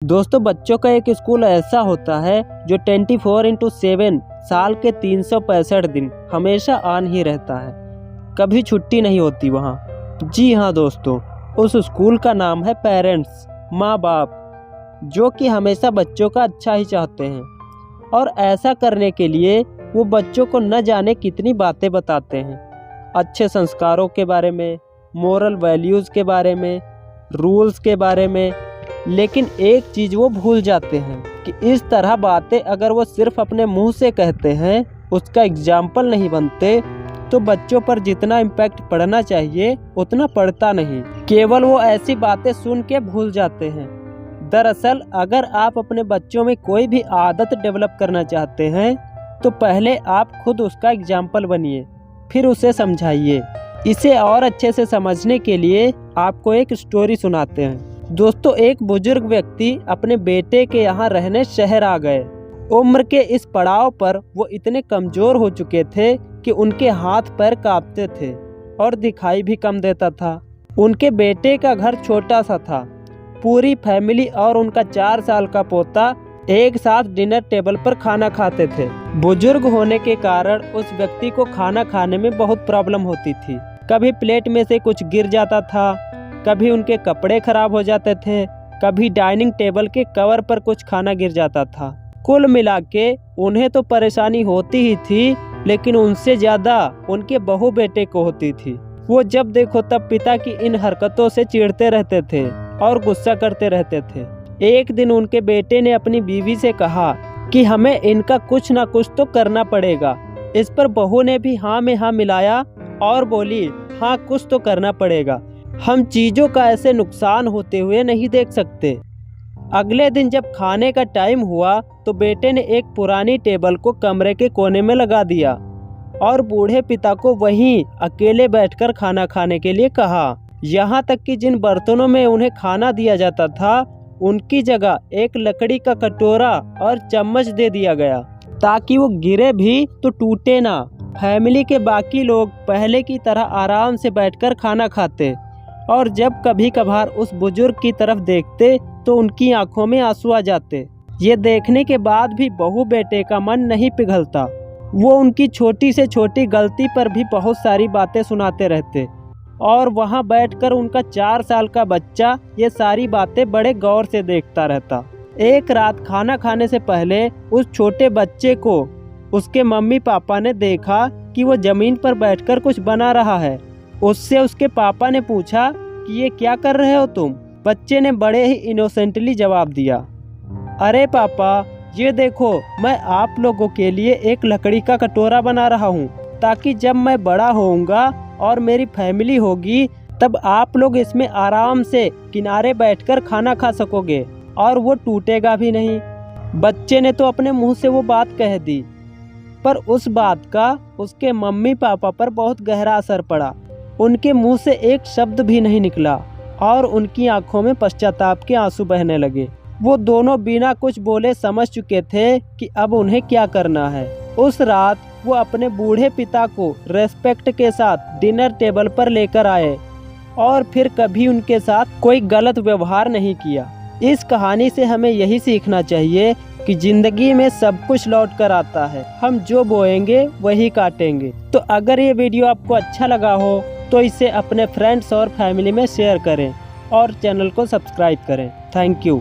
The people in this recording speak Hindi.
दोस्तों, बच्चों का एक स्कूल ऐसा होता है जो 24/7 साल के 365 दिन हमेशा ऑन ही रहता है, कभी छुट्टी नहीं होती वहाँ। जी हाँ दोस्तों, उस स्कूल का नाम है पेरेंट्स, माँ बाप, जो कि हमेशा बच्चों का अच्छा ही चाहते हैं। और ऐसा करने के लिए वो बच्चों को न जाने कितनी बातें बताते हैं, अच्छे संस्कारों के बारे में, मोरल वैल्यूज़ के बारे में, रूल्स के बारे में। लेकिन एक चीज़ वो भूल जाते हैं कि इस तरह बातें अगर वो सिर्फ अपने मुंह से कहते हैं, उसका एग्जाम्पल नहीं बनते, तो बच्चों पर जितना इम्पैक्ट पड़ना चाहिए उतना पड़ता नहीं। केवल वो ऐसी बातें सुन के भूल जाते हैं। दरअसल अगर आप अपने बच्चों में कोई भी आदत डेवलप करना चाहते हैं तो पहले आप खुद उसका एग्जाम्पल बनिए, फिर उसे समझाइए। इसे और अच्छे से समझने के लिए आपको एक स्टोरी सुनाते हैं। दोस्तों, एक बुजुर्ग व्यक्ति अपने बेटे के यहाँ रहने शहर आ गए। उम्र के इस पड़ाव पर वो इतने कमज़ोर हो चुके थे कि उनके हाथ पैर कांपते थे और दिखाई भी कम देता था। उनके बेटे का घर छोटा सा था। पूरी फैमिली और उनका 4 साल का पोता एक साथ डिनर टेबल पर खाना खाते थे। बुजुर्ग होने के कारण उस व्यक्ति को खाना खाने में बहुत प्रॉब्लम होती थी। कभी प्लेट में से कुछ गिर जाता था, कभी उनके कपड़े खराब हो जाते थे, कभी डाइनिंग टेबल के कवर पर कुछ खाना गिर जाता था। कुल मिला के उन्हें तो परेशानी होती ही थी, लेकिन उनसे ज़्यादा उनके बहू बेटे को होती थी। वो जब देखो तब पिता की इन हरकतों से चिढ़ते रहते थे और गुस्सा करते रहते थे। एक दिन उनके बेटे ने अपनी बीवी से कहा कि हमें इनका कुछ ना कुछ तो करना पड़ेगा। इस पर बहू ने भी हाँ में हाँ मिलाया और बोली, हाँ कुछ तो करना पड़ेगा, हम चीज़ों का ऐसे नुकसान होते हुए नहीं देख सकते। अगले दिन जब खाने का टाइम हुआ तो बेटे ने एक पुरानी टेबल को कमरे के कोने में लगा दिया और बूढ़े पिता को वहीं अकेले बैठकर खाना खाने के लिए कहा। यहाँ तक कि जिन बर्तनों में उन्हें खाना दिया जाता था उनकी जगह एक लकड़ी का कटोरा और चम्मच दे दिया गया ताकि वो गिरे भी तो टूटे ना। फैमिली के बाकी लोग पहले की तरह आराम से बैठकर खाना खाते और जब कभी कभार उस बुजुर्ग की तरफ देखते तो उनकी आंखों में आंसू आ जाते। ये देखने के बाद भी बहू बेटे का मन नहीं पिघलता। वो उनकी छोटी से छोटी गलती पर भी बहुत सारी बातें सुनाते रहते और वहाँ बैठकर उनका 4 साल का बच्चा ये सारी बातें बड़े गौर से देखता रहता। एक रात खाना खाने से पहले उस छोटे बच्चे को उसके मम्मी पापा ने देखा कि वो जमीन पर बैठकर कुछ बना रहा है। उससे उसके पापा ने पूछा कि ये क्या कर रहे हो तुम? बच्चे ने बड़े ही इनोसेंटली जवाब दिया, अरे पापा, ये देखो, मैं आप लोगों के लिए एक लकड़ी का कटोरा बना रहा हूँ ताकि जब मैं बड़ा होऊंगा और मेरी फैमिली होगी तब आप लोग इसमें आराम से किनारे बैठकर खाना खा सकोगे और वो टूटेगा भी नहीं। बच्चे ने तो अपने मुंह से वो बात कह दी, पर उस बात का उसके मम्मी पापा पर बहुत गहरा असर पड़ा। उनके मुंह से एक शब्द भी नहीं निकला और उनकी आंखों में पश्चाताप के आंसू बहने लगे। वो दोनों बिना कुछ बोले समझ चुके थे कि अब उन्हें क्या करना है। उस रात वो अपने बूढ़े पिता को रेस्पेक्ट के साथ डिनर टेबल पर लेकर आए और फिर कभी उनके साथ कोई गलत व्यवहार नहीं किया। इस कहानी से हमें यही सीखना चाहिए कि जिंदगी में सब कुछ लौट कर आता है, हम जो बोएंगे वही काटेंगे। तो अगर ये वीडियो आपको अच्छा लगा हो तो इसे अपने फ्रेंड्स और फैमिली में शेयर करें और चैनल को सब्सक्राइब करें। Thank you.